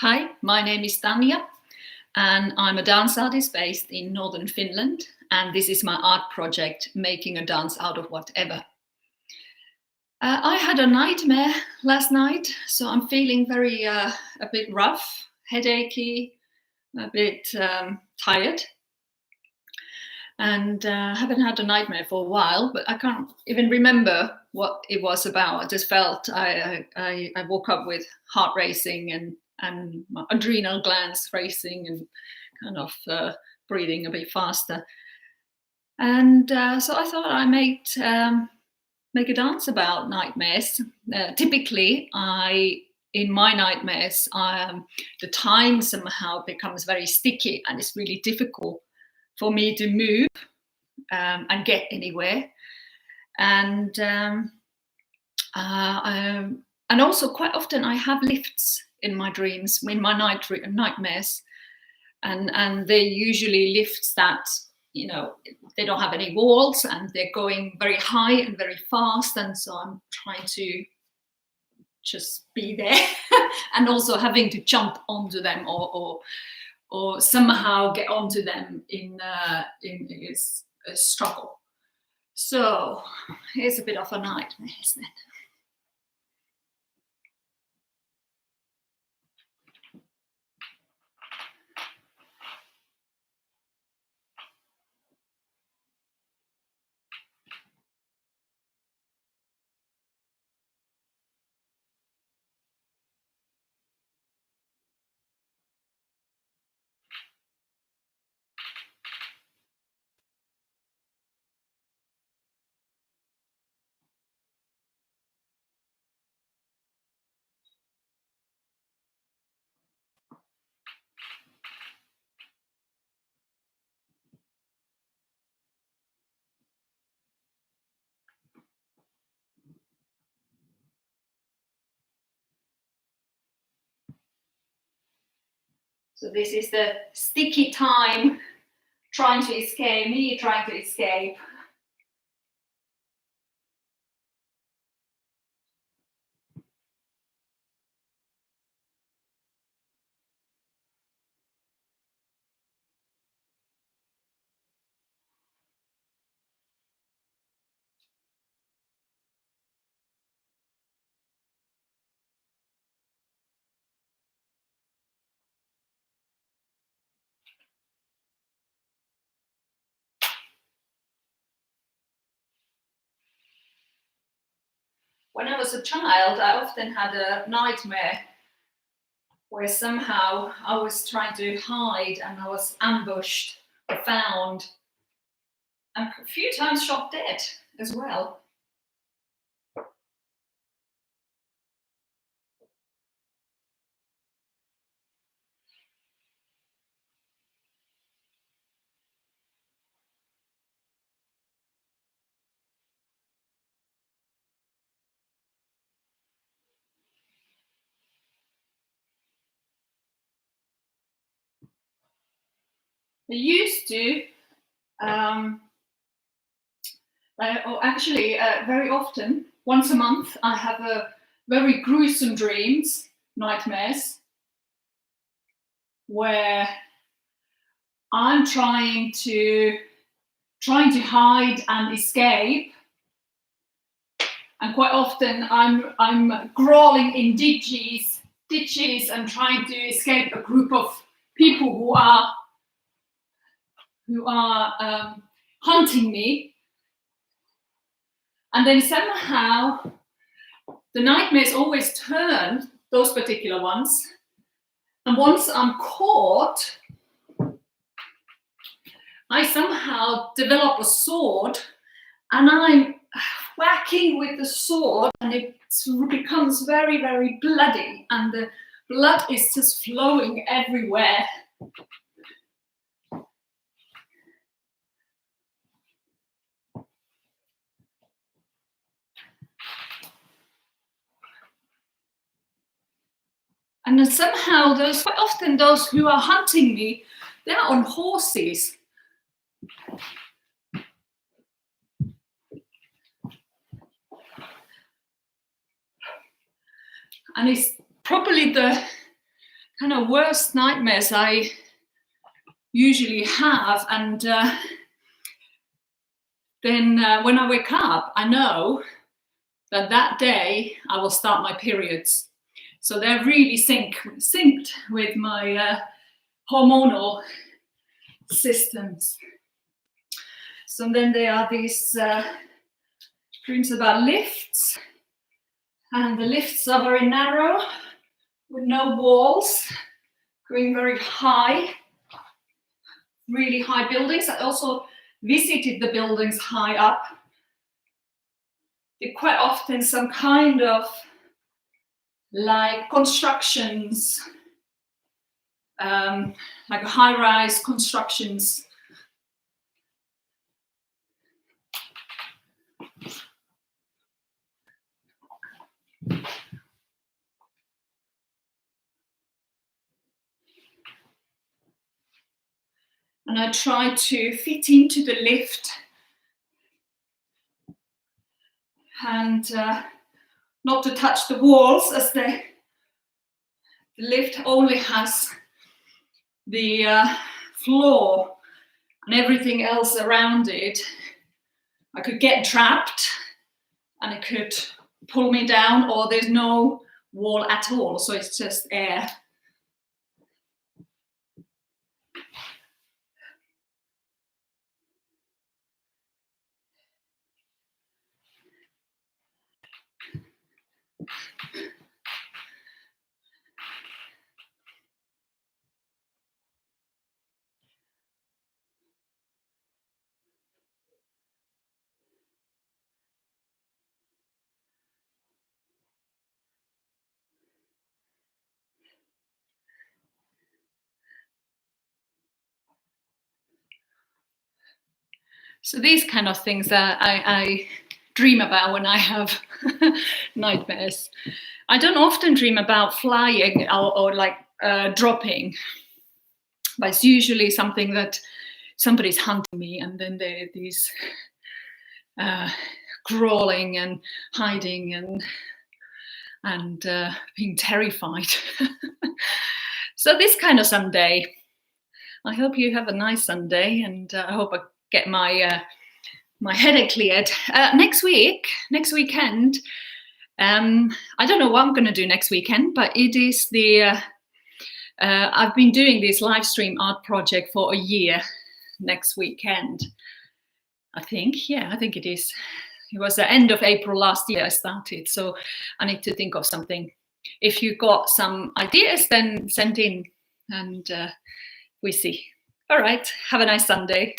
Hi, my name is Tanja and I'm a dance artist based in Northern Finland, and this is my art project, Making a Dance Out of Whatever. I had a nightmare last night, so I'm feeling a bit rough, headachy, a bit tired, and haven't had a nightmare for a while, but I can't even remember what it was about. I just felt I woke up with heart racing and my adrenal glands racing and kind of breathing a bit faster. And so I thought I might make a dance about nightmares. Typically, in my nightmares, the time somehow becomes very sticky, and it's really difficult for me to move and get anywhere. And and also quite often I have lifts in my dreams, in my nightmares, and they usually lifts that, you know, they don't have any walls and they're going very high and very fast, and so I'm trying to just be there and also having to jump onto them or somehow get onto them in is a struggle. So it's a bit of a nightmare, isn't it? So this is the sticky time, trying to escape, me trying to escape. When I was a child, I often had a nightmare where somehow I was trying to hide and I was ambushed or found, and a few times shot dead as well. I used to, very often, once a month, I have a very gruesome dreams, nightmares, where I'm trying to hide and escape, and quite often I'm crawling in ditches and trying to escape a group of people who are hunting me, and then somehow the nightmares always turn, those particular ones, and once I'm caught, I somehow develop a sword and I'm whacking with the sword, and it becomes very, very bloody, and the blood is just flowing everywhere. And then somehow quite often those who are hunting me, they're on horses. And it's probably the kind of worst nightmares I usually have, and then when I wake up, I know that that day I will start my periods. So they're really synced with my hormonal systems. So then there are these dreams about lifts, and the lifts are very narrow with no walls, going very high, really high buildings. I also visited the buildings high up. They're quite often some kind of like constructions, like high-rise constructions. And I try to fit into the lift and not to touch the walls, as the lift only has the floor and everything else around it. I could get trapped and it could pull me down, or there's no wall at all, so it's just air. So these kind of things that I dream about when I have nightmares. I don't often dream about flying or like dropping, but it's usually something that somebody's hunting me, and then there are these crawling and hiding and being terrified. So this kind of Sunday. I hope you have a nice Sunday, and I hope I get my my headache cleared. Next weekend, I don't know what I'm going to do next weekend, but it is the I've been doing this live stream art project for a year. Next weekend, I think it is. It was the end of April last year I started, so I need to think of something. If you got some ideas, then send in, and we see. All right, have a nice Sunday.